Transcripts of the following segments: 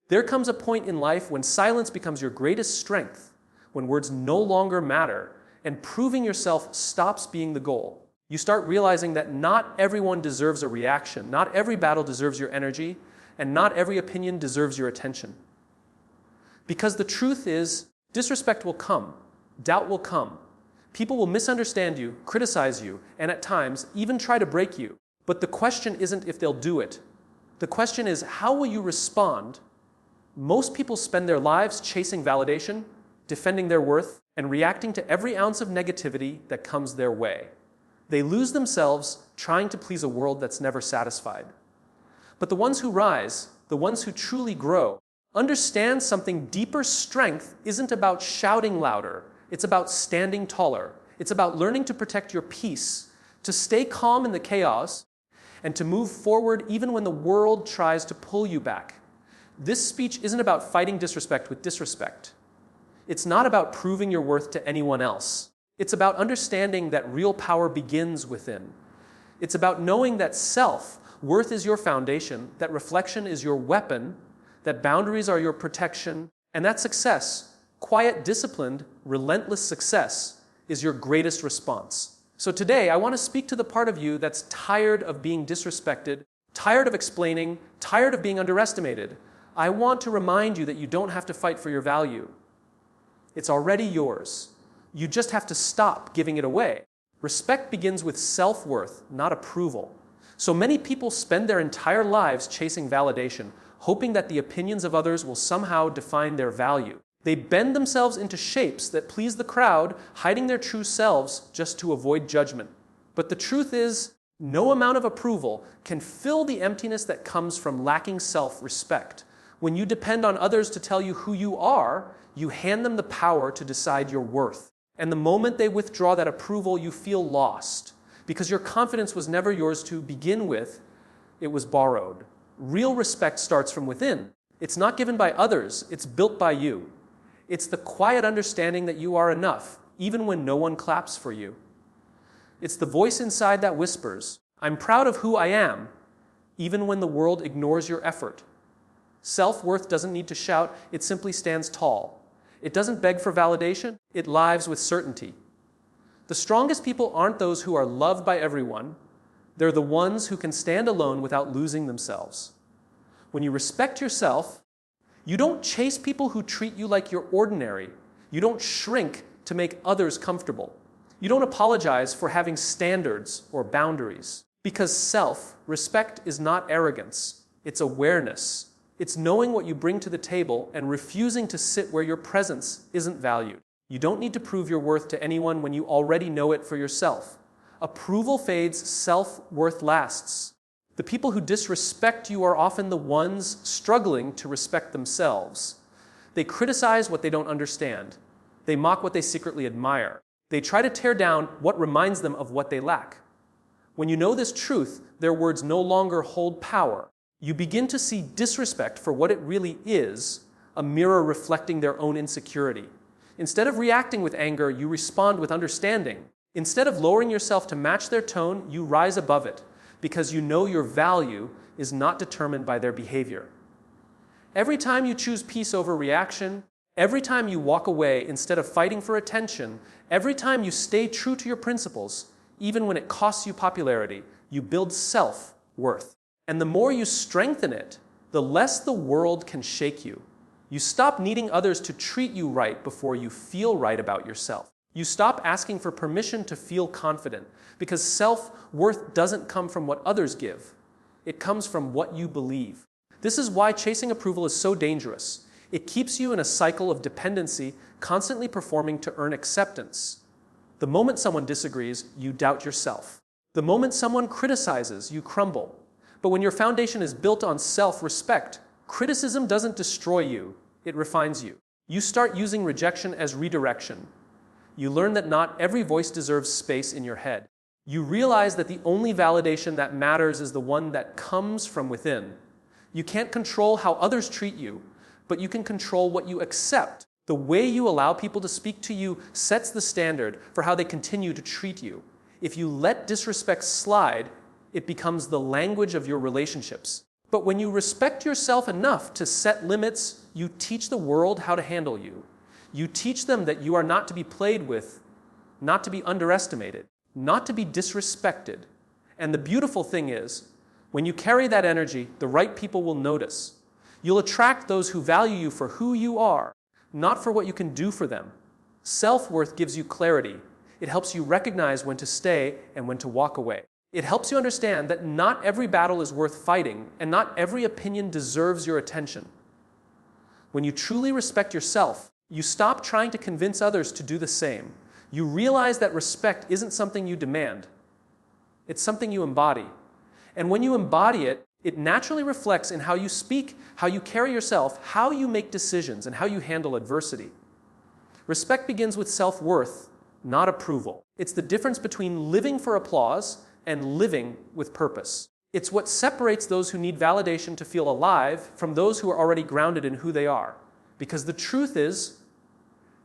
There comes a point in life when silence becomes your greatest strength, when words no longer matter, and proving yourself stops being the goal. You start realizing that not everyone deserves a reaction, not every battle deserves your energy, and not every opinion deserves your attention. Because the truth is, disrespect will come, doubt will come. People will misunderstand you, criticize you, and at times even try to break you. But the question isn't if they'll do it. The question is, how will you respond? Most people spend their lives chasing validation, defending their worth, and reacting to every ounce of negativity that comes their way. They lose themselves trying to please a world that's never satisfied. But the ones who rise, the ones who truly grow, understand something deeper. Strength isn't about shouting louder. It's about standing taller. It's about learning to protect your peace, to stay calm in the chaos, and to move forward even when the world tries to pull you back. This speech isn't about fighting disrespect with disrespect. It's not about proving your worth to anyone else. It's about understanding that real power begins within. It's about knowing that self-worth is your foundation, that reflection is your weapon, that boundaries are your protection, and that success, quiet, disciplined, relentless success, is your greatest response. So today, I want to speak to the part of you that's tired of being disrespected, tired of explaining, tired of being underestimated. I want to remind you that you don't have to fight for your value. It's already yours. You just have to stop giving it away. Respect begins with self-worth, not approval. So many people spend their entire lives chasing validation, hoping that the opinions of others will somehow define their value. They bend themselves into shapes that please the crowd, hiding their true selves just to avoid judgment. But the truth is, no amount of approval can fill the emptiness that comes from lacking self-respect. When you depend on others to tell you who you are, you hand them the power to decide your worth. And the moment they withdraw that approval, you feel lost. Because your confidence was never yours to begin with, it was borrowed. Real respect starts from within. It's not given by others, it's built by you. It's the quiet understanding that you are enough, even when no one claps for you. It's the voice inside that whispers, "I'm proud of who I am," even when the world ignores your effort. Self-worth doesn't need to shout, it simply stands tall. It doesn't beg for validation, it lives with certainty. The strongest people aren't those who are loved by everyone. They're the ones who can stand alone without losing themselves. When you respect yourself, you don't chase people who treat you like you're ordinary. You don't shrink to make others comfortable. You don't apologize for having standards or boundaries. Because self-respect is not arrogance, it's awareness. It's knowing what you bring to the table and refusing to sit where your presence isn't valued. You don't need to prove your worth to anyone when you already know it for yourself. Approval fades, self-worth lasts. The people who disrespect you are often the ones struggling to respect themselves. They criticize what they don't understand. They mock what they secretly admire. They try to tear down what reminds them of what they lack. When you know this truth, their words no longer hold power. You begin to see disrespect for what it really is, a mirror reflecting their own insecurity. Instead of reacting with anger, you respond with understanding. Instead of lowering yourself to match their tone, you rise above it, because you know your value is not determined by their behavior. Every time you choose peace over reaction, every time you walk away instead of fighting for attention, every time you stay true to your principles, even when it costs you popularity, you build self-worth. And the more you strengthen it, the less the world can shake you. You stop needing others to treat you right before you feel right about yourself. You stop asking for permission to feel confident, because self-worth doesn't come from what others give. It comes from what you believe. This is why chasing approval is so dangerous. It keeps you in a cycle of dependency, constantly performing to earn acceptance. The moment someone disagrees, you doubt yourself. The moment someone criticizes, you crumble. But when your foundation is built on self-respect, criticism doesn't destroy you, it refines you. You start using rejection as redirection. You learn that not every voice deserves space in your head. You realize that the only validation that matters is the one that comes from within. You can't control how others treat you, but you can control what you accept. The way you allow people to speak to you sets the standard for how they continue to treat you. If you let disrespect slide, it becomes the language of your relationships. But when you respect yourself enough to set limits, you teach the world how to handle you. You teach them that you are not to be played with, not to be underestimated, not to be disrespected. And the beautiful thing is, when you carry that energy, the right people will notice. You'll attract those who value you for who you are, not for what you can do for them. Self-worth gives you clarity. It helps you recognize when to stay and when to walk away. It helps you understand that not every battle is worth fighting, and not every opinion deserves your attention. When you truly respect yourself, you stop trying to convince others to do the same. You realize that respect isn't something you demand. It's something you embody. And when you embody it, it naturally reflects in how you speak, how you carry yourself, how you make decisions, and how you handle adversity. Respect begins with self-worth, not approval. It's the difference between living for applause and living with purpose. It's what separates those who need validation to feel alive from those who are already grounded in who they are. Because the truth is,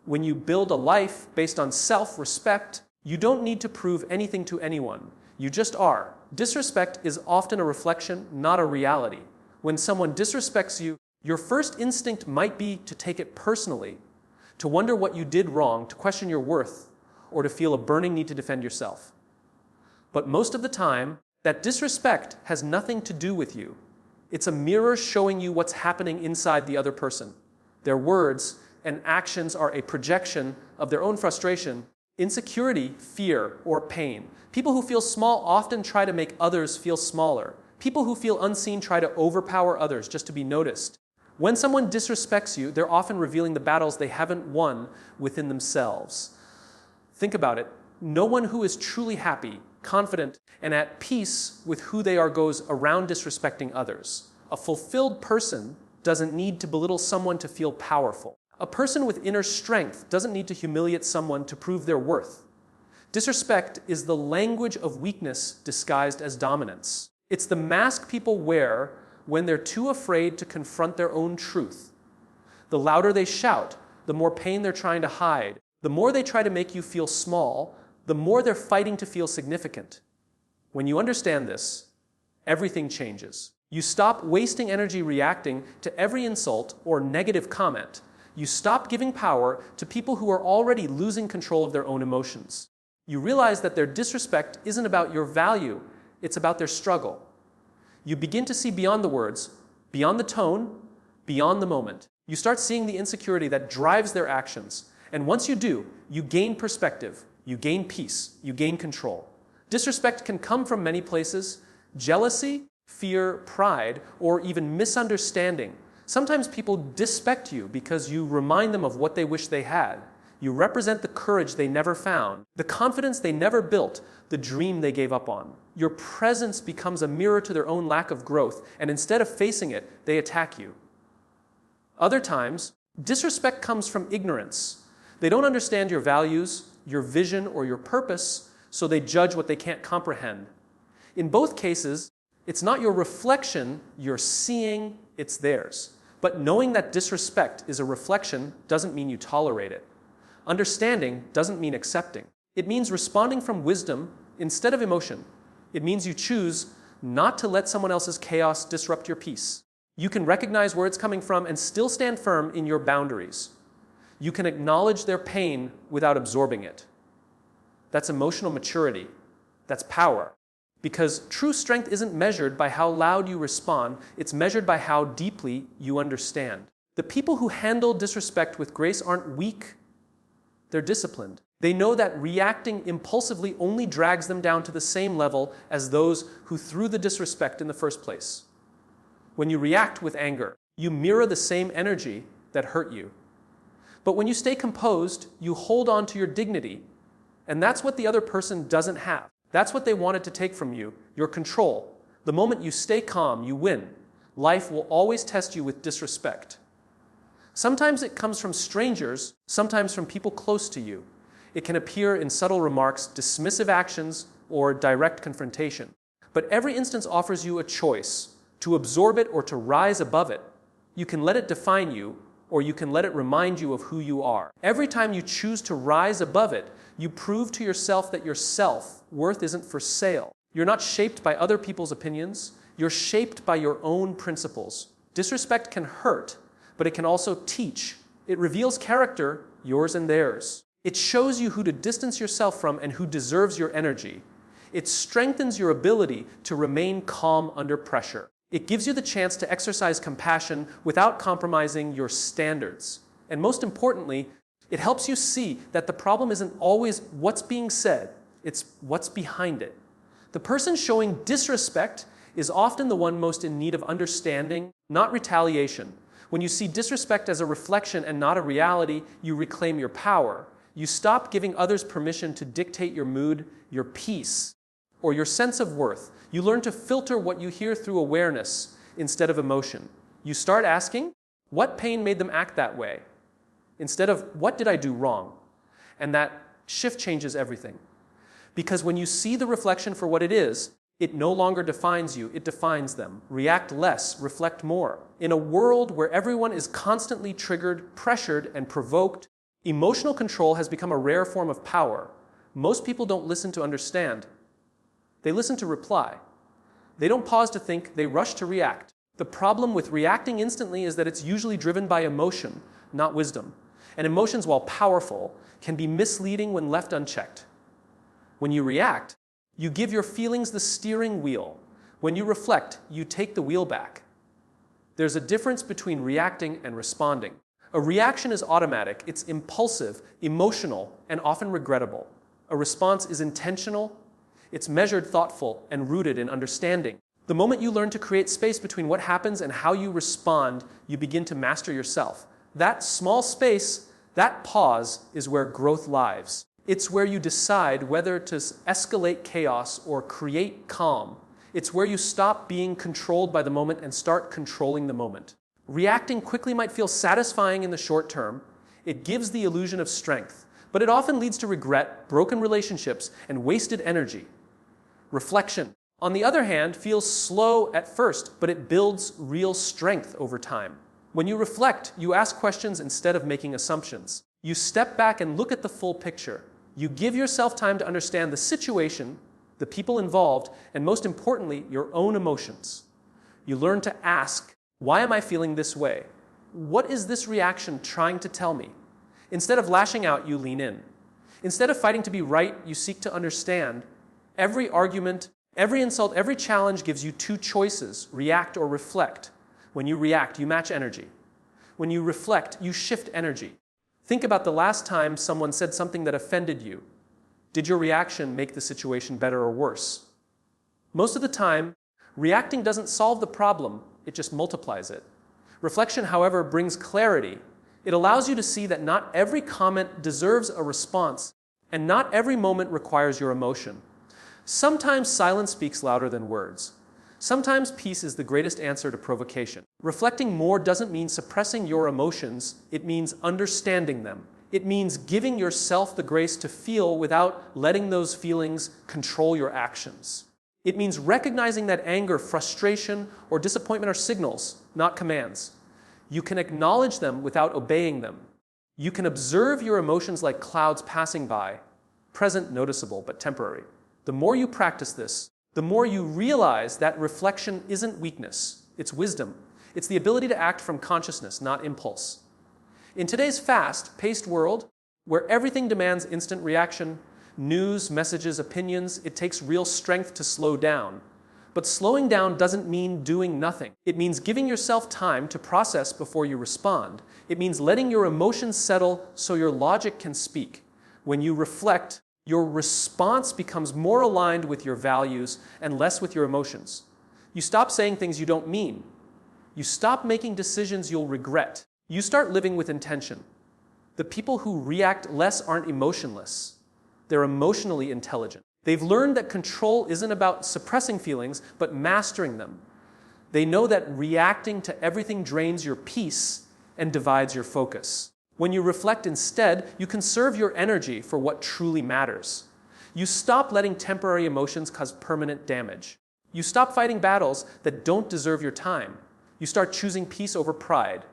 when you build a life based on self-respect, you don't need to prove anything to anyone. You just are. Disrespect is often a reflection, not a reality. When someone disrespects you, your first instinct might be to take it personally, to wonder what you did wrong, to question your worth, or to feel a burning need to defend yourself. But most of the time, that disrespect has nothing to do with you. It's a mirror showing you what's happening inside the other person. Their words and actions are a projection of their own frustration, insecurity, fear, or pain. People who feel small often try to make others feel smaller. People who feel unseen try to overpower others just to be noticed. When someone disrespects you, they're often revealing the battles they haven't won within themselves. Think about it. No one who is truly happy, confident, and at peace with who they are goes around disrespecting others. A fulfilled person doesn't need to belittle someone to feel powerful. A person with inner strength doesn't need to humiliate someone to prove their worth. Disrespect is the language of weakness disguised as dominance. It's the mask people wear when they're too afraid to confront their own truth. The louder they shout, the more pain they're trying to hide. The more they try to make you feel small, the more they're fighting to feel significant. When you understand this, everything changes. You stop wasting energy reacting to every insult or negative comment. You stop giving power to people who are already losing control of their own emotions. You realize that their disrespect isn't about your value, it's about their struggle. You begin to see beyond the words, beyond the tone, beyond the moment. You start seeing the insecurity that drives their actions. And once you do, you gain perspective, you gain peace, you gain control. Disrespect can come from many places: jealousy, fear, pride, or even misunderstanding. Sometimes people disrespect you because you remind them of what they wish they had. You represent the courage they never found, the confidence they never built, the dream they gave up on. Your presence becomes a mirror to their own lack of growth, and instead of facing it, they attack you. Other times, disrespect comes from ignorance. They don't understand your values, your vision, or your purpose, so they judge what they can't comprehend. In both cases, it's not your reflection you're seeing, it's theirs. But knowing that disrespect is a reflection doesn't mean you tolerate it. Understanding doesn't mean accepting. It means responding from wisdom instead of emotion. It means you choose not to let someone else's chaos disrupt your peace. You can recognize where it's coming from and still stand firm in your boundaries. You can acknowledge their pain without absorbing it. That's emotional maturity. That's power. Because true strength isn't measured by how loud you respond, it's measured by how deeply you understand. The people who handle disrespect with grace aren't weak, they're disciplined. They know that reacting impulsively only drags them down to the same level as those who threw the disrespect in the first place. When you react with anger, you mirror the same energy that hurt you. But when you stay composed, you hold on to your dignity, and that's what the other person doesn't have. That's what they wanted to take from you, your control. The moment you stay calm, you win. Life will always test you with disrespect. Sometimes it comes from strangers, sometimes from people close to you. It can appear in subtle remarks, dismissive actions, or direct confrontation. But every instance offers you a choice, to absorb it or to rise above it. You can let it define you, or you can let it remind you of who you are. Every time you choose to rise above it, you prove to yourself that your self-worth isn't for sale. You're not shaped by other people's opinions. You're shaped by your own principles. Disrespect can hurt, but it can also teach. It reveals character, yours and theirs. It shows you who to distance yourself from and who deserves your energy. It strengthens your ability to remain calm under pressure. It gives you the chance to exercise compassion without compromising your standards. And most importantly, it helps you see that the problem isn't always what's being said, it's what's behind it. The person showing disrespect is often the one most in need of understanding, not retaliation. When you see disrespect as a reflection and not a reality, you reclaim your power. You stop giving others permission to dictate your mood, your peace, or your sense of worth. You learn to filter what you hear through awareness instead of emotion. You start asking, what pain made them act that way? Instead of, what did I do wrong? And that shift changes everything. Because when you see the reflection for what it is, it no longer defines you, it defines them. React less, reflect more. In a world where everyone is constantly triggered, pressured, and provoked, emotional control has become a rare form of power. Most people don't listen to understand. They listen to reply. They don't pause to think, they rush to react. The problem with reacting instantly is that it's usually driven by emotion, not wisdom. And emotions, while powerful, can be misleading when left unchecked. When you react, you give your feelings the steering wheel. When you reflect, you take the wheel back. There's a difference between reacting and responding. A reaction is automatic, it's impulsive, emotional, and often regrettable. A response is intentional, it's measured, thoughtful, and rooted in understanding. The moment you learn to create space between what happens and how you respond, you begin to master yourself. That small space, that pause, is where growth lies. It's where you decide whether to escalate chaos or create calm. It's where you stop being controlled by the moment and start controlling the moment. Reacting quickly might feel satisfying in the short term. It gives the illusion of strength, but it often leads to regret, broken relationships, and wasted energy. Reflection, on the other hand, feels slow at first, but it builds real strength over time. When you reflect, you ask questions instead of making assumptions. You step back and look at the full picture. You give yourself time to understand the situation, the people involved, and most importantly, your own emotions. You learn to ask, why am I feeling this way? What is this reaction trying to tell me? Instead of lashing out, you lean in. Instead of fighting to be right, you seek to understand. Every argument, every insult, every challenge gives you two choices, react or reflect. When you react, you match energy. When you reflect, you shift energy. Think about the last time someone said something that offended you. Did your reaction make the situation better or worse? Most of the time, reacting doesn't solve the problem, it just multiplies it. Reflection, however, brings clarity. It allows you to see that not every comment deserves a response, and not every moment requires your emotion. Sometimes silence speaks louder than words. Sometimes peace is the greatest answer to provocation. Reflecting more doesn't mean suppressing your emotions, it means understanding them. It means giving yourself the grace to feel without letting those feelings control your actions. It means recognizing that anger, frustration, or disappointment are signals, not commands. You can acknowledge them without obeying them. You can observe your emotions like clouds passing by, present, noticeable, but temporary. The more you practice this, the more you realize that reflection isn't weakness, it's wisdom. It's the ability to act from consciousness, not impulse. In today's fast-paced world, where everything demands instant reaction, news, messages, opinions, it takes real strength to slow down. But slowing down doesn't mean doing nothing. It means giving yourself time to process before you respond. It means letting your emotions settle so your logic can speak. When you reflect, your response becomes more aligned with your values and less with your emotions. You stop saying things you don't mean. You stop making decisions you'll regret. You start living with intention. The people who react less aren't emotionless. They're emotionally intelligent. They've learned that control isn't about suppressing feelings, but mastering them. They know that reacting to everything drains your peace and divides your focus. When you reflect instead, you conserve your energy for what truly matters. You stop letting temporary emotions cause permanent damage. You stop fighting battles that don't deserve your time. You start choosing peace over pride.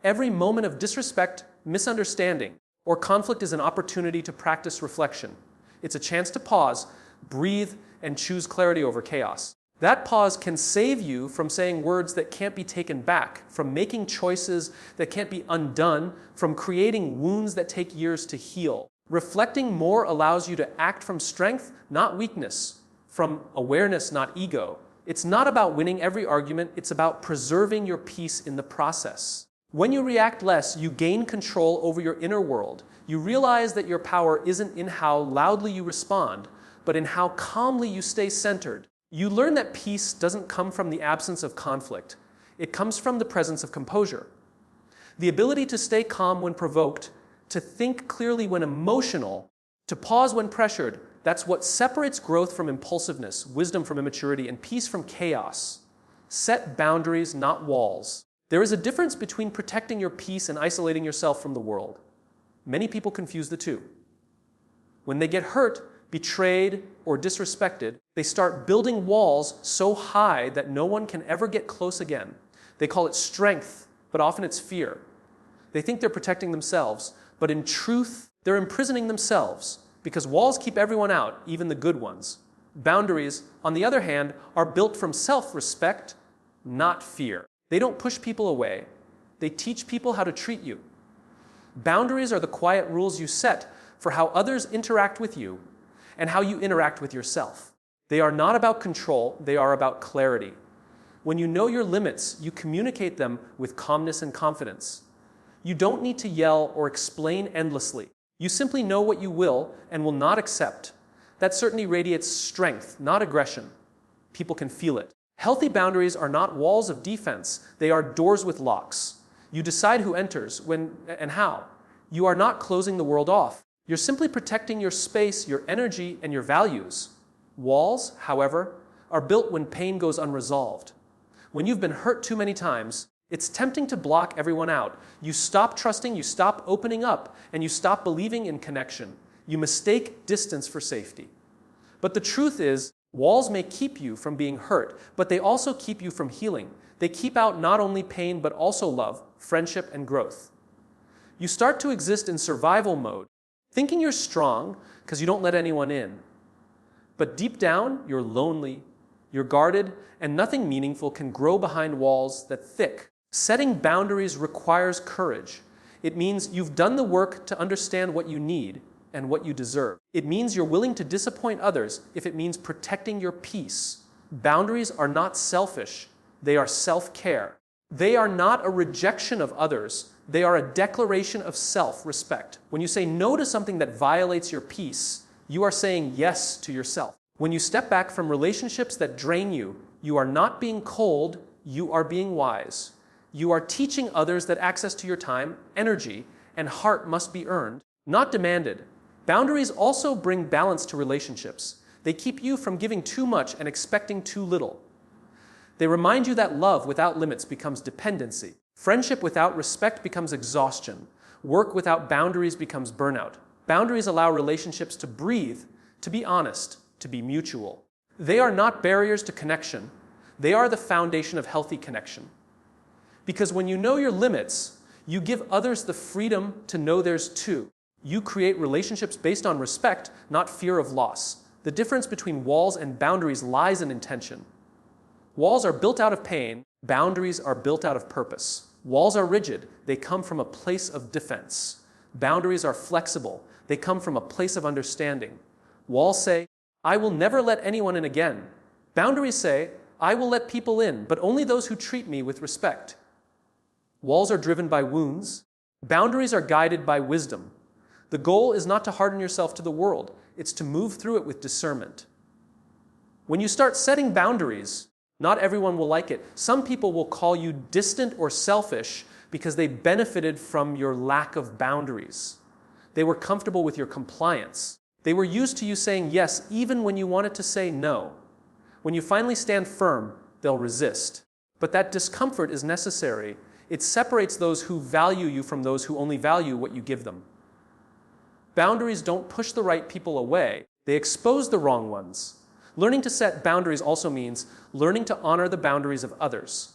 Every moment of disrespect, misunderstanding, or conflict is an opportunity to practice reflection. It's a chance to pause, breathe, and choose clarity over chaos. That pause can save you from saying words that can't be taken back, from making choices that can't be undone, from creating wounds that take years to heal. Reflecting more allows you to act from strength, not weakness, from awareness, not ego. It's not about winning every argument, it's about preserving your peace in the process. When you react less, you gain control over your inner world. You realize that your power isn't in how loudly you respond, but in how calmly you stay centered. You learn that peace doesn't come from the absence of conflict. It comes from the presence of composure. The ability to stay calm when provoked, to think clearly when emotional, to pause when pressured, that's what separates growth from impulsiveness, wisdom from immaturity, and peace from chaos. Set boundaries, not walls. There is a difference between protecting your peace and isolating yourself from the world. Many people confuse the two. When they get hurt, betrayed, or disrespected, they start building walls so high that no one can ever get close again. They call it strength, but often it's fear. They think they're protecting themselves, but in truth, they're imprisoning themselves, because walls keep everyone out, even the good ones. Boundaries, on the other hand, are built from self-respect, not fear. They don't push people away. They teach people how to treat you. Boundaries are the quiet rules you set for how others interact with you and how you interact with yourself. They are not about control, they are about clarity. When you know your limits, you communicate them with calmness and confidence. You don't need to yell or explain endlessly. You simply know what you will and will not accept. That certainty radiates strength, not aggression. People can feel it. Healthy boundaries are not walls of defense, they are doors with locks. You decide who enters, when, and how. You are not closing the world off. You're simply protecting your space, your energy, and your values. Walls, however, are built when pain goes unresolved. When you've been hurt too many times, it's tempting to block everyone out. You stop trusting, you stop opening up, and you stop believing in connection. You mistake distance for safety. But the truth is, walls may keep you from being hurt, but they also keep you from healing. They keep out not only pain, but also love, friendship, and growth. You start to exist in survival mode, thinking you're strong because you don't let anyone in. But deep down, you're lonely, you're guarded, and nothing meaningful can grow behind walls that thick. Setting boundaries requires courage. It means you've done the work to understand what you need and what you deserve. It means you're willing to disappoint others if it means protecting your peace. Boundaries are not selfish, they are self-care. They are not a rejection of others, they are a declaration of self-respect. When you say no to something that violates your peace, you are saying yes to yourself. When you step back from relationships that drain you, you are not being cold, you are being wise. You are teaching others that access to your time, energy, and heart must be earned, not demanded. Boundaries also bring balance to relationships. They keep you from giving too much and expecting too little. They remind you that love without limits becomes dependency. Friendship without respect becomes exhaustion. Work without boundaries becomes burnout. Boundaries allow relationships to breathe, to be honest, to be mutual. They are not barriers to connection. They are the foundation of healthy connection. Because when you know your limits, you give others the freedom to know theirs too. You create relationships based on respect, not fear of loss. The difference between walls and boundaries lies in intention. Walls are built out of pain, boundaries are built out of purpose. Walls are rigid, they come from a place of defense. Boundaries are flexible, they come from a place of understanding. Walls say, I will never let anyone in again. Boundaries say, I will let people in, but only those who treat me with respect. Walls are driven by wounds. Boundaries are guided by wisdom. The goal is not to harden yourself to the world. It's to move through it with discernment. When you start setting boundaries, not everyone will like it. Some people will call you distant or selfish because they benefited from your lack of boundaries. They were comfortable with your compliance. They were used to you saying yes even when you wanted to say no. When you finally stand firm, they'll resist. But that discomfort is necessary. It separates those who value you from those who only value what you give them. Boundaries don't push the right people away. They expose the wrong ones. Learning to set boundaries also means learning to honor the boundaries of others.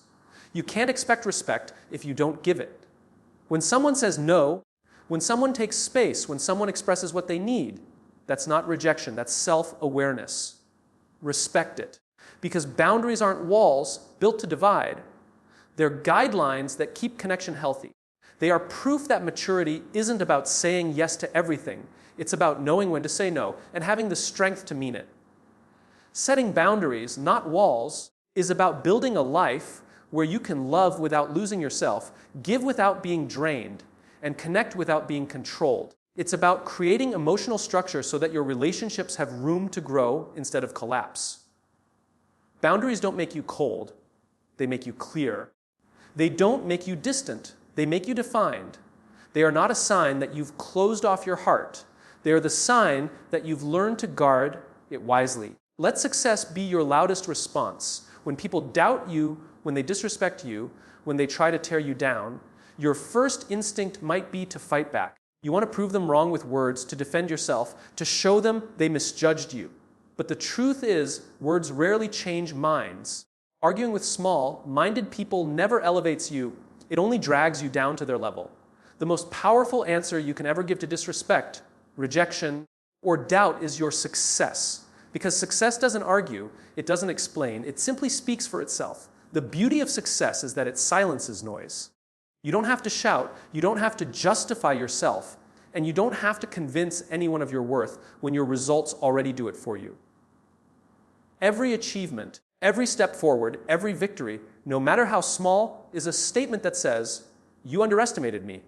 You can't expect respect if you don't give it. When someone says no, when someone takes space, when someone expresses what they need, that's not rejection, that's self-awareness. Respect it. Because boundaries aren't walls built to divide. They're guidelines that keep connection healthy. They are proof that maturity isn't about saying yes to everything. It's about knowing when to say no and having the strength to mean it. Setting boundaries, not walls, is about building a life where you can love without losing yourself, give without being drained, and connect without being controlled. It's about creating emotional structure so that your relationships have room to grow instead of collapse. Boundaries don't make you cold. They make you clear. They don't make you distant. They make you defined. They are not a sign that you've closed off your heart. They are the sign that you've learned to guard it wisely. Let success be your loudest response. When people doubt you, when they disrespect you, when they try to tear you down, your first instinct might be to fight back. You want to prove them wrong with words, to defend yourself, to show them they misjudged you. But the truth is, words rarely change minds. Arguing with small-minded people never elevates you. It only drags you down to their level. The most powerful answer you can ever give to disrespect, rejection, or doubt is your success. Because success doesn't argue, it doesn't explain, it simply speaks for itself. The beauty of success is that it silences noise. You don't have to shout, you don't have to justify yourself, and you don't have to convince anyone of your worth when your results already do it for you. Every achievement, every step forward, every victory, no matter how small, is a statement that says, "You underestimated me."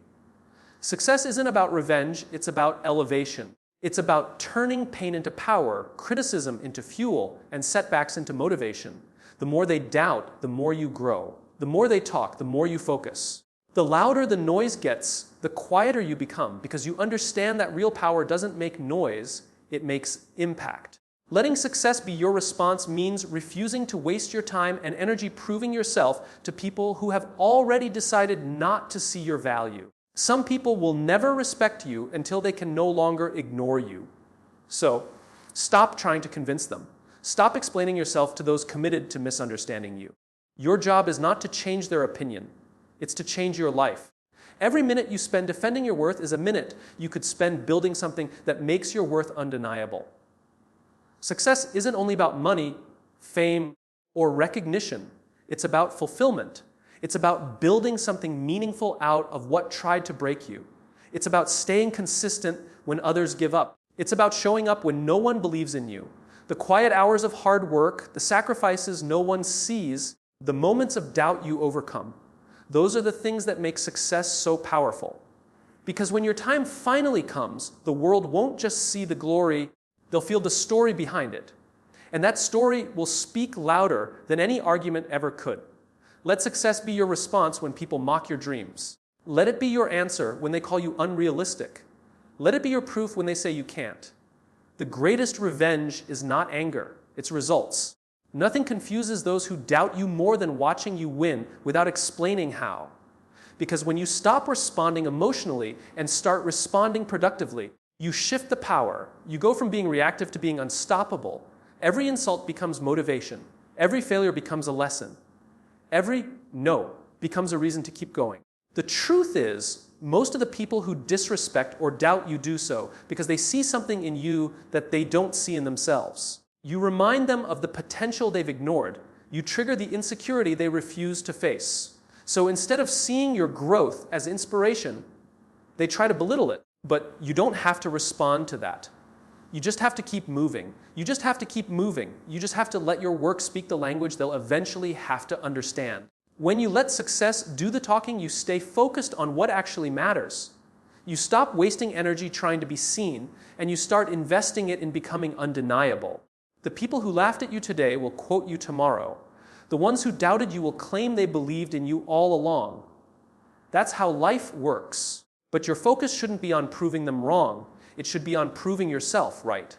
Success isn't about revenge, it's about elevation. It's about turning pain into power, criticism into fuel, and setbacks into motivation. The more they doubt, the more you grow. The more they talk, the more you focus. The louder the noise gets, the quieter you become, because you understand that real power doesn't make noise, it makes impact. Letting success be your response means refusing to waste your time and energy proving yourself to people who have already decided not to see your value. Some people will never respect you until they can no longer ignore you. So, stop trying to convince them. Stop explaining yourself to those committed to misunderstanding you. Your job is not to change their opinion. It's to change your life. Every minute you spend defending your worth is a minute you could spend building something that makes your worth undeniable. Success isn't only about money, fame, or recognition. It's about fulfillment. It's about building something meaningful out of what tried to break you. It's about staying consistent when others give up. It's about showing up when no one believes in you. The quiet hours of hard work, the sacrifices no one sees, the moments of doubt you overcome. Those are the things that make success so powerful. Because when your time finally comes, the world won't just see the glory, they'll feel the story behind it. And that story will speak louder than any argument ever could. Let success be your response when people mock your dreams. Let it be your answer when they call you unrealistic. Let it be your proof when they say you can't. The greatest revenge is not anger, it's results. Nothing confuses those who doubt you more than watching you win without explaining how. Because when you stop responding emotionally and start responding productively, you shift the power. You go from being reactive to being unstoppable. Every insult becomes motivation. Every failure becomes a lesson. Every no becomes a reason to keep going. The truth is, most of the people who disrespect or doubt you do so because they see something in you that they don't see in themselves. You remind them of the potential they've ignored. You trigger the insecurity they refuse to face. So instead of seeing your growth as inspiration, they try to belittle it. But you don't have to respond to that. You just have to keep moving. You just have to keep moving. You just have to let your work speak the language they'll eventually have to understand. When you let success do the talking, you stay focused on what actually matters. You stop wasting energy trying to be seen, and you start investing it in becoming undeniable. The people who laughed at you today will quote you tomorrow. The ones who doubted you will claim they believed in you all along. That's how life works. But your focus shouldn't be on proving them wrong. It should be on proving yourself right.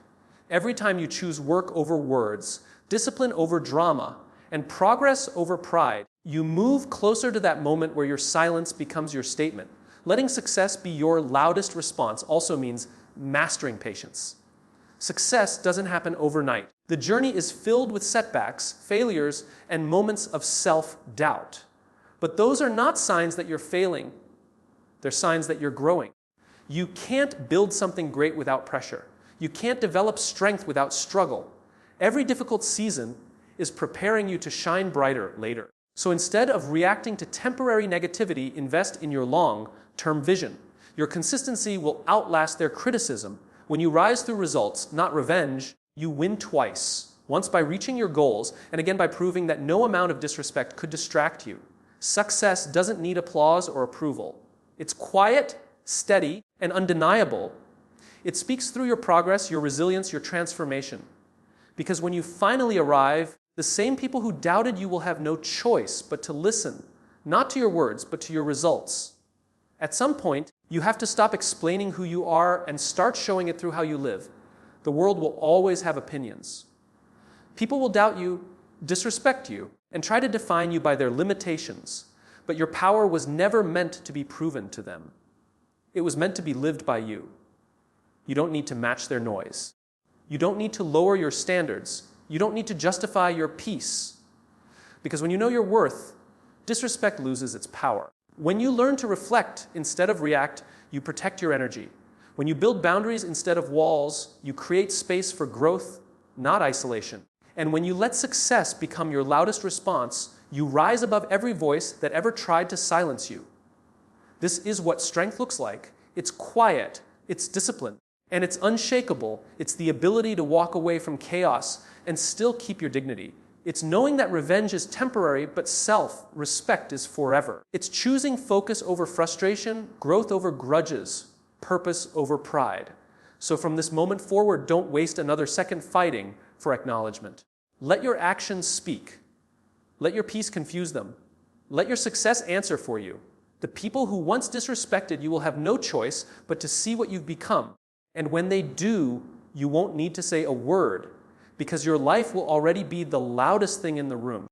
Every time you choose work over words, discipline over drama, and progress over pride, you move closer to that moment where your silence becomes your statement. Letting success be your loudest response also means mastering patience. Success doesn't happen overnight. The journey is filled with setbacks, failures, and moments of self-doubt. But those are not signs that you're failing. They're signs that you're growing. You can't build something great without pressure. You can't develop strength without struggle. Every difficult season is preparing you to shine brighter later. So instead of reacting to temporary negativity, invest in your long-term vision. Your consistency will outlast their criticism. When you rise through results, not revenge, you win twice. Once by reaching your goals, and again by proving that no amount of disrespect could distract you. Success doesn't need applause or approval. It's quiet, steady, and undeniable. It speaks through your progress, your resilience, your transformation. Because when you finally arrive, the same people who doubted you will have no choice but to listen, not to your words, but to your results. At some point, you have to stop explaining who you are and start showing it through how you live. The world will always have opinions. People will doubt you, disrespect you, and try to define you by their limitations, but your power was never meant to be proven to them. It was meant to be lived by you. You don't need to match their noise. You don't need to lower your standards. You don't need to justify your peace. Because when you know your worth, disrespect loses its power. When you learn to reflect instead of react, you protect your energy. When you build boundaries instead of walls, you create space for growth, not isolation. And when you let success become your loudest response, you rise above every voice that ever tried to silence you. This is what strength looks like. It's quiet, it's disciplined, and it's unshakable. It's the ability to walk away from chaos and still keep your dignity. It's knowing that revenge is temporary, but self-respect is forever. It's choosing focus over frustration, growth over grudges, purpose over pride. So from this moment forward, don't waste another second fighting for acknowledgement. Let your actions speak. Let your peace confuse them. Let your success answer for you. The people who once disrespected you will have no choice but to see what you've become. And when they do, you won't need to say a word, because your life will already be the loudest thing in the room.